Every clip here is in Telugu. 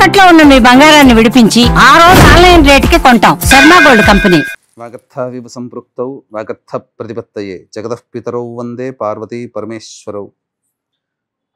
తాకట్లో ఉన్న మీ బంగారాన్ని విడిపించి ఆ రోజు ఆన్లైన్ రేటుకి కొంటాం. Sharma gold company. వాగర్థావివ సంపృక్తౌ వాగర్థ ప్రతిపత్తయే జగతః పితరౌ వందే పార్వతీ పరమేశ్వరౌ.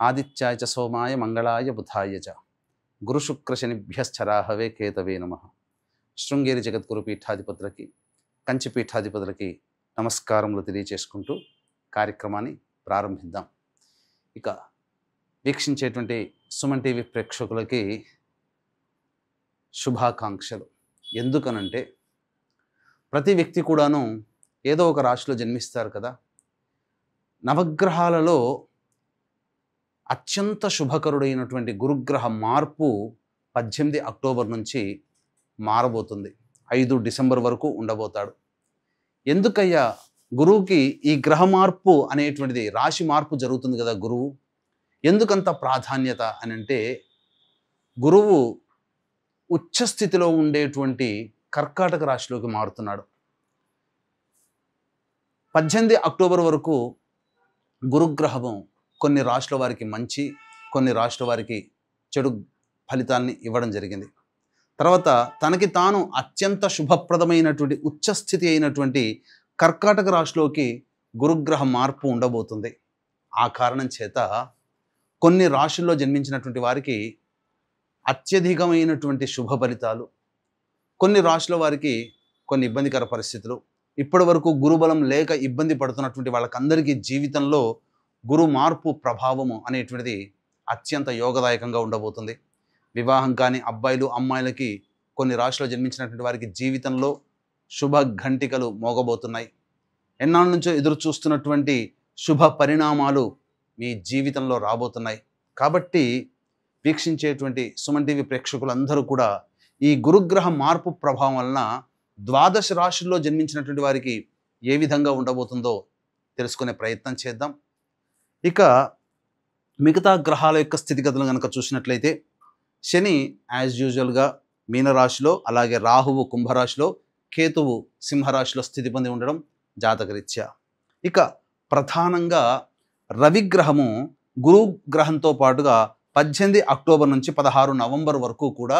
ఆదిత్యాయ చ సోమాయ మంగళాయ బుధాయ చ గురుశుక్రశనిభ్యశ్చరాహవే కేతవే నమః. శృంగేరి జగద్గురు పీఠాధిపతులకి, కంచి పీఠాధిపతులకి నమస్కారములు తెలియచేసుకుంటూ కార్యక్రమాన్ని ప్రారంభిద్దాం. ఇక వీక్షించేటువంటి సుమన్ టీవీ ప్రేక్షకులకి శుభాకాంక్షలు. ఎందుకనంటే ప్రతి వ్యక్తి కూడాను ఏదో ఒక రాశిలో జన్మిస్తారు కదా. నవగ్రహాలలో అత్యంత శుభకరుడైనటువంటి గురుగ్రహ మార్పు 18 అక్టోబర్ నుంచి మారబోతుంది. 5 డిసెంబర్ వరకు ఉండబోతాడు. ఎందుకయ్యా గురువుకి ఈ గ్రహ మార్పు అనేటువంటిది, రాశి మార్పు జరుగుతుంది కదా గురువు, ఎందుకంత ప్రాధాన్యత అని అంటే, గురువు ఉచ్చస్థితిలో ఉండేటువంటి కర్కాటక రాశిలోకి మారుతున్నాడు. 18 అక్టోబర్ వరకు గురుగ్రహము కొన్ని రాశుల వారికి మంచి, కొన్ని రాశుల వారికి చెడు ఫలితాన్ని ఇవ్వడం జరిగింది. తర్వాత తనకి తాను అత్యంత శుభప్రదమైనటువంటి ఉచ్చస్థితి అయినటువంటి కర్కాటక రాశిలోకి గురుగ్రహ మార్పు ఉండబోతుంది. ఆ కారణం చేత కొన్ని రాశుల్లో జన్మించినటువంటి వారికి అత్యధికమైనటువంటి శుభ ఫలితాలు, కొన్ని రాశుల వారికి కొన్ని ఇబ్బందికర పరిస్థితులు, ఇప్పటి వరకు గురుబలం లేక ఇబ్బంది పడుతున్నటువంటి వాళ్ళకందరికీ జీవితంలో గురు మార్పు ప్రభావము అనేటువంటిది అత్యంత యోగదాయకంగా ఉండబోతుంది. వివాహం కాని అబ్బాయిలు అమ్మాయిలకి, కొన్ని రాశుల్లో జన్మించినటువంటి వారికి జీవితంలో శుభ ఘంటికలు మోగబోతున్నాయి. ఎన్నాళ్ళ నుంచో ఎదురు చూస్తున్నటువంటి శుభ పరిణామాలు మీ జీవితంలో రాబోతున్నాయి. కాబట్టి వీక్షించేటువంటి సుమన్ టీవీ ప్రేక్షకులందరూ కూడా ఈ గురుగ్రహ మార్పు ప్రభావం వలన 12 రాశుల్లో జన్మించినటువంటి వారికి ఏ విధంగా ఉండబోతుందో తెలుసుకునే ప్రయత్నం చేద్దాం. ఇక మిగతా గ్రహాల యొక్క స్థితిగతులు కనుక చూసినట్లయితే, శని యాజ్ యూజువల్గా మీనరాశిలో, అలాగే రాహువు కుంభరాశిలో, కేతువు సింహరాశిలో స్థితి పొంది ఉండడం జాతకరీత్యా. ఇక ప్రధానంగా రవిగ్రహము గురుగ్రహంతో పాటుగా 18 అక్టోబర్ నుంచి 16 నవంబర్ వరకు కూడా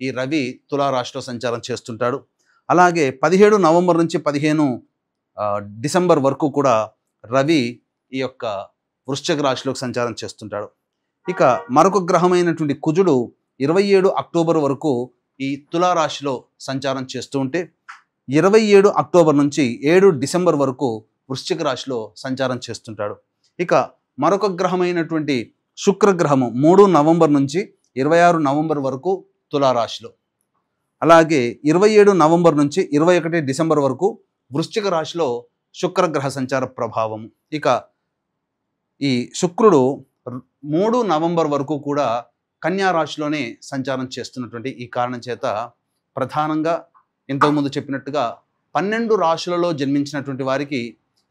ఈ రవి తులారాశిలో సంచారం చేస్తుంటాడు. అలాగే 17 నవంబర్ నుంచి 15 డిసెంబర్ వరకు కూడా రవి ఈ యొక్క వృశ్చిక రాశిలోకి సంచారం చేస్తుంటాడు. ఇక మరొక గ్రహమైనటువంటి కుజుడు 27 అక్టోబర్ వరకు ఈ తులారాశిలో సంచారం చేస్తూ ఉంటే, 27 అక్టోబర్ నుంచి 7 డిసెంబర్ వరకు వృశ్చిక రాశిలో సంచారం చేస్తుంటాడు. ఇక మరొక గ్రహమైనటువంటి శుక్రగ్రహము 3 నవంబర్ నుంచి 26 నవంబర్ వరకు తులారాశిలో, అలాగే 27 నవంబర్ నుంచి 21 డిసెంబర్ వరకు వృశ్చిక రాశిలో శుక్రగ్రహ సంచార ప్రభావం. ఇక ఈ శుక్రుడు 3 నవంబర్ వరకు కూడా కన్యా రాశిలోనే సంచారం చేస్తున్నటువంటి ఈ కారణం చేత ప్రధానంగా ఇంతకుముందు చెప్పినట్టుగా 12 రాశులలో జన్మించినటువంటి వారికి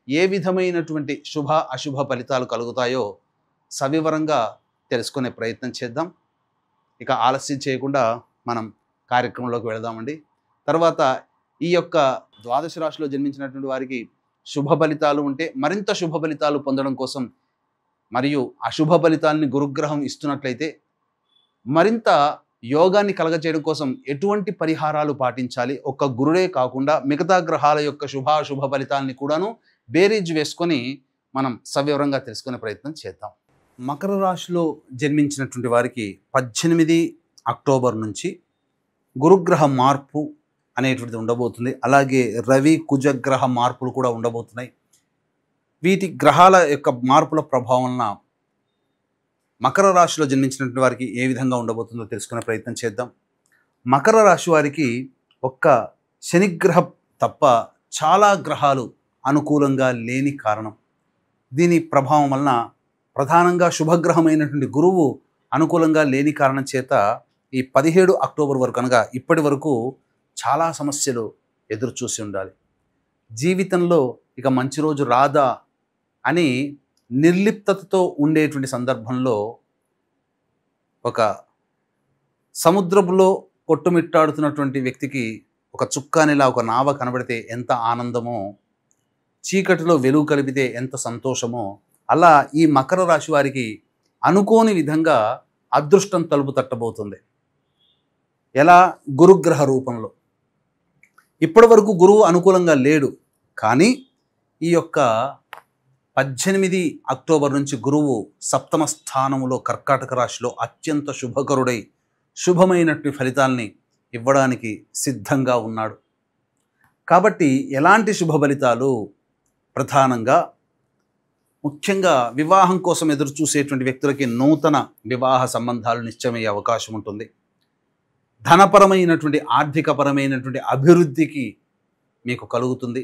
ఏ విధమైనటువంటి శుభ అశుభ ఫలితాలు కలుగుతాయో సవివరంగా తెలుసుకునే ప్రయత్నం చేద్దాం. ఇక ఆలస్యం చేయకుండా మనం కార్యక్రమంలోకి వెళదామండి. తర్వాత ఈ యొక్క 12 రాశిలో జన్మించినటువంటి వారికి శుభ ఫలితాలు ఉంటే మరింత శుభ ఫలితాలు పొందడం కోసం, మరియు అశుభ ఫలితాలని గురుగ్రహం ఇస్తున్నట్లయితే మరింత యోగాన్ని కలగచేయడం కోసం ఎటువంటి పరిహారాలు పాటించాలి, ఒక్క గురుడే కాకుండా మిగతా గ్రహాల యొక్క శుభాశుభ ఫలితాలని కూడాను బేరీజ్ వేసుకొని మనం సవివరంగా తెలుసుకునే ప్రయత్నం చేద్దాం. మకర రాశిలో జన్మించినటువంటి వారికి 18 అక్టోబర్ నుంచి గురుగ్రహ మార్పు అనేటువంటిది ఉండబోతుంది. అలాగే రవి కుజగ్రహ మార్పులు కూడా ఉండబోతున్నాయి. వీటి గ్రహాల యొక్క మార్పుల ప్రభావం వలన మకర రాశిలో జన్మించినటువంటి వారికి ఏ విధంగా ఉండబోతుందో తెలుసుకునే ప్రయత్నం చేద్దాం. మకర రాశి వారికి ఒక్క శనిగ్రహం తప్ప చాలా గ్రహాలు అనుకూలంగా లేని కారణం. దీని ప్రభావం వలన ప్రధానంగా శుభగ్రహమైనటువంటి గురువు అనుకూలంగా లేని కారణం చేత ఈ 17 అక్టోబర్ వరకు అనగా ఇప్పటి వరకు చాలా సమస్యలు ఎదురు చూసి ఉండాలి. జీవితంలో ఇక మంచి రోజు రాదా అని నిర్లిప్తతతో ఉండేటువంటి సందర్భంలో ఒక సముద్రంలో కొట్టుమిట్టాడుతున్నటువంటి వ్యక్తికి ఒక చుక్కానిలా ఒక నావ కనబడితే ఎంత ఆనందమో, చీకటిలో వెలుగు కలిపితే ఎంత సంతోషమో, అలా ఈ మకర రాశి వారికి అనుకోని విధంగా అదృష్టం తలుపు తట్టబోతుంది. ఎలా? గురుగ్రహ రూపంలో. ఇప్పటి వరకు గురువు అనుకూలంగా లేడు, కానీ ఈ యొక్క 18 అక్టోబర్ నుంచి గురువు సప్తమ స్థానంలో కర్కాటక రాశిలో అత్యంత శుభకరుడై శుభమైనటువంటి ఫలితాల్ని ఇవ్వడానికి సిద్ధంగా ఉన్నాడు. కాబట్టి ఎలాంటి శుభ ఫలితాలు? ప్రధానంగా ముఖ్యంగా వివాహం కోసం ఎదురు చూసేటువంటి వ్యక్తులకి నూతన వివాహ సంబంధాలు నిశ్చయమయ్యే అవకాశం ఉంటుంది. ధనపరమైనటువంటి ఆర్థికపరమైనటువంటి అభివృద్ధికి మీకు కలుగుతుంది.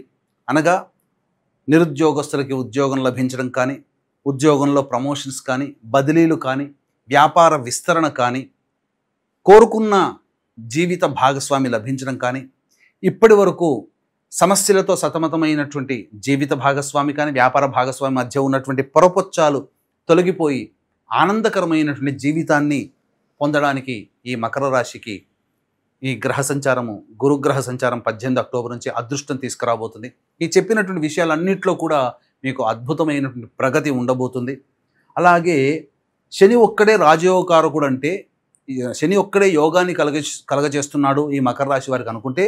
అనగా నిరుద్యోగస్తులకి ఉద్యోగం లభించడం కానీ, ఉద్యోగంలో ప్రమోషన్స్ కానీ, బదిలీలు కానీ, వ్యాపార విస్తరణ కానీ, కోరుకున్న జీవిత భాగస్వామి లభించడం కానీ, ఇప్పటి వరకు సమస్యలతో సతమతమైనటువంటి జీవిత భాగస్వామి కానీ, వ్యాపార భాగస్వామి మధ్య ఉన్నటువంటి పొరపొచ్చాలు తొలగిపోయి ఆనందకరమైనటువంటి జీవితాన్ని పొందడానికి ఈ మకర రాశికి ఈ గ్రహ సంచారము, గురుగ్రహ సంచారం 18 అక్టోబర్ నుంచి అదృష్టం తీసుకురాబోతుంది. ఈ చెప్పినటువంటి విషయాలన్నింటిలో కూడా మీకు అద్భుతమైనటువంటి ప్రగతి ఉండబోతుంది. అలాగే శని ఒక్కడే రాజయోగకారకుడు అంటే, శని ఒక్కడే యోగాన్ని కలగజేస్తున్నాడు ఈ మకర రాశి వారికి అనుకుంటే,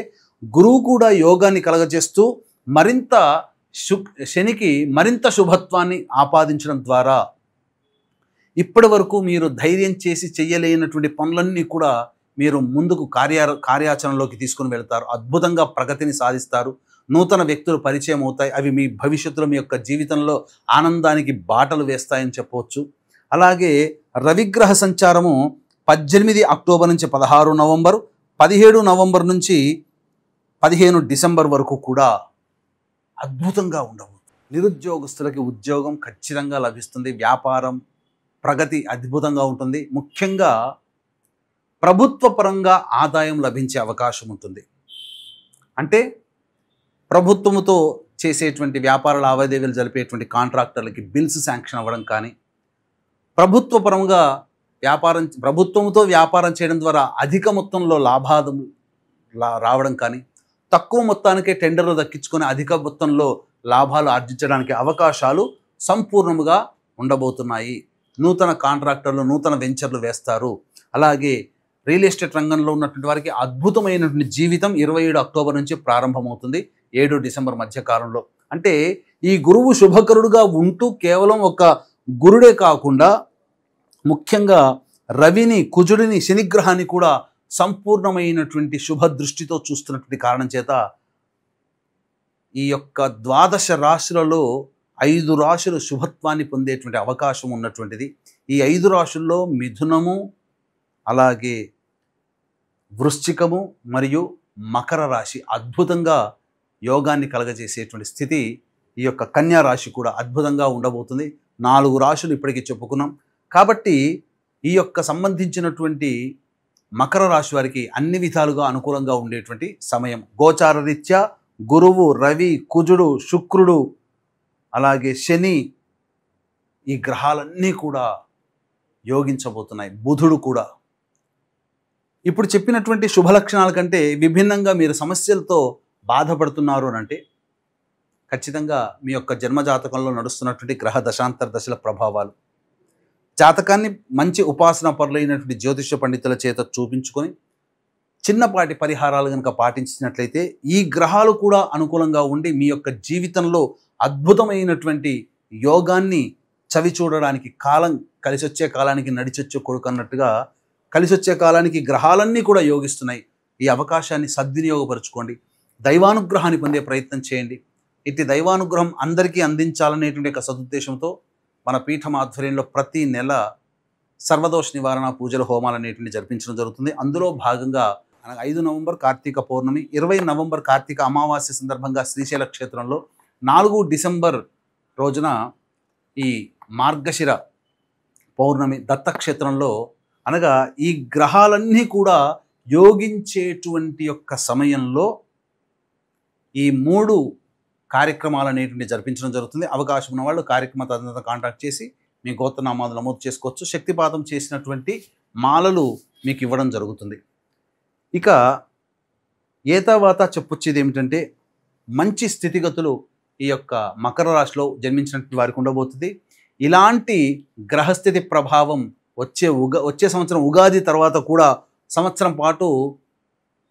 గురువు కూడా యోగాన్ని కలగజేస్తూ మరింత శనికి మరింత శుభత్వాన్ని ఆపాదించడం ద్వారా ఇప్పటి వరకు మీరు ధైర్యం చేసి చెయ్యలేనటువంటి పనులన్నీ కూడా మీరు ముందుకు కార్యాచరణలోకి తీసుకుని వెళ్తారు. అద్భుతంగా ప్రగతిని సాధిస్తారు. నూతన వ్యక్తులు పరిచయం అవుతాయి. అవి మీ భవిష్యత్తులో మీ యొక్క జీవితంలో ఆనందానికి బాటలు వేస్తాయని చెప్పవచ్చు. అలాగే రవిగ్రహ సంచారము 18 అక్టోబర్ నుంచి 16 నవంబర్, 17 నవంబర్ నుంచి 15 డిసెంబర్ వరకు కూడా అద్భుతంగా ఉండబోతుంది. నిరుద్యోగస్తులకి ఉద్యోగం ఖచ్చితంగా లభిస్తుంది. వ్యాపారం ప్రగతి అద్భుతంగా ఉంటుంది. ముఖ్యంగా ప్రభుత్వ పరంగా ఆదాయం లభించే అవకాశం ఉంటుంది. అంటే ప్రభుత్వముతో చేసేటువంటి వ్యాపార లావాదేవీలు జరిపేటువంటి కాంట్రాక్టర్లకి బిల్స్ శాంక్షన్ అవ్వడం కానీ, ప్రభుత్వంతో వ్యాపారం చేయడం ద్వారా అధిక మొత్తంలో లాభాలు రావడం కానీ, తక్కువ మొత్తానికే టెండర్లు దక్కించుకొని అధిక మొత్తంలో లాభాలు ఆర్జించడానికి అవకాశాలు సంపూర్ణముగా ఉండబోతున్నాయి. నూతన కాంట్రాక్టర్లు నూతన వెంచర్లు వేస్తారు. అలాగే రియల్ ఎస్టేట్ రంగంలో ఉన్నటువంటి వారికి అద్భుతమైనటువంటి జీవితం 27 అక్టోబర్ నుంచి ప్రారంభమవుతుంది. 7 డిసెంబర్ మధ్య కాలంలో. అంటే ఈ గురువు శుభకరుడుగా ఉంటూ కేవలం ఒక గురుడే కాకుండా ముఖ్యంగా రవిని, కుజుడిని, శనిగ్రహాన్ని కూడా సంపూర్ణమైనటువంటి శుభ దృష్టితో చూస్తున్నటువంటి కారణం చేత ఈ యొక్క 12 రాశులలో 5 రాశులు శుభత్వాన్ని పొందేటువంటి అవకాశం ఉన్నటువంటిది. ఈ 5 రాశుల్లో మిథునము, అలాగే వృశ్చికము మరియు మకర రాశి అద్భుతంగా యోగాన్ని కలగజేసేటువంటి స్థితి, ఈ యొక్క కన్యా రాశి కూడా అద్భుతంగా ఉండబోతుంది. 4 రాశులు ఇప్పటికీ చెప్పుకున్నాం. కాబట్టి ఈ యొక్క సంబంధించినటువంటి మకర రాశి వారికి అన్ని విధాలుగా అనుకూలంగా ఉండేటువంటి సమయం. గోచార రీత్యా గురువు, రవి, కుజుడు, శుక్రుడు, అలాగే శని, ఈ గ్రహాలన్నీ కూడా యోగించబోతున్నాయి. బుధుడు కూడా. ఇప్పుడు చెప్పినటువంటి శుభ లక్షణాల కంటే విభిన్నంగా మీరు సమస్యలతో బాధపడుతున్నారు అని అంటే ఖచ్చితంగా మీ యొక్క జన్మజాతకంలో నడుస్తున్నటువంటి గ్రహ దశాంతర దశల ప్రభావాలు. జాతకాన్ని మంచి ఉపాసన పరులైనటువంటి జ్యోతిష్య పండితుల చేత చూపించుకొని చిన్నపాటి పరిహారాలు కనుక పాటించినట్లయితే ఈ గ్రహాలు కూడా అనుకూలంగా ఉండి మీ యొక్క జీవితంలో అద్భుతమైనటువంటి యోగాన్ని చవి చూడడానికి, కాలం కలిసొచ్చే కాలానికి నడిచొచ్చే కొడుకు అన్నట్టుగా కలిసొచ్చే కాలానికి గ్రహాలన్నీ కూడా యోగిస్తున్నాయి. ఈ అవకాశాన్ని సద్వినియోగపరచుకోండి. దైవానుగ్రహాన్ని పొందే ప్రయత్నం చేయండి. ఇట్టి దైవానుగ్రహం అందరికీ అందించాలనేటువంటి ఒక సదుద్దేశంతో మన పీఠం ఆధ్వర్యంలో ప్రతి నెల సర్వదోష నివారణ పూజల హోమాలు అనేటువంటి జరిపించడం జరుగుతుంది. అందులో భాగంగా 5 నవంబర్ కార్తీక పౌర్ణమి, 20 నవంబర్ కార్తీక అమావాస్య సందర్భంగా శ్రీశైల క్షేత్రంలో, 4 డిసెంబర్ రోజున ఈ మార్గశిర పౌర్ణమి దత్తక్షేత్రంలో, అనగా ఈ గ్రహాలన్నీ కూడా యోగించేటువంటి యొక్క సమయంలో ఈ 3 కార్యక్రమాలు అనేటువంటి జరిపించడం జరుగుతుంది. అవకాశం ఉన్న వాళ్ళు కార్యక్రమ తదనంతరం కాంటాక్ట్ చేసి మీ గోత్రనామాలు నమోదు చేసుకోవచ్చు. శక్తిపాతం చేసినటువంటి మాలలు మీకు ఇవ్వడం జరుగుతుంది. ఇక ఏతావాత చెప్పొచ్చేది ఏమిటంటే, మంచి స్థితిగతులు ఈ యొక్క మకర రాశిలో జన్మించినటువంటి వారికి ఉండబోతుంది. ఇలాంటి గ్రహస్థితి ప్రభావం వచ్చే సంవత్సరం ఉగాది తర్వాత కూడా సంవత్సరం పాటు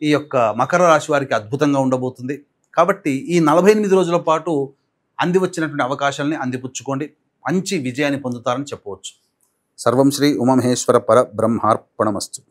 ఈ యొక్క మకర రాశి వారికి అద్భుతంగా ఉండబోతుంది. కాబట్టి ఈ 48 రోజుల పాటు అంది వచ్చినటువంటి అవకాశాలని అందిపుచ్చుకోండి. మంచి విజయాన్ని పొందుతారని చెప్పవచ్చు. సర్వం శ్రీ ఉమామహేశ్వర పర బ్రహ్మార్పణమస్తు.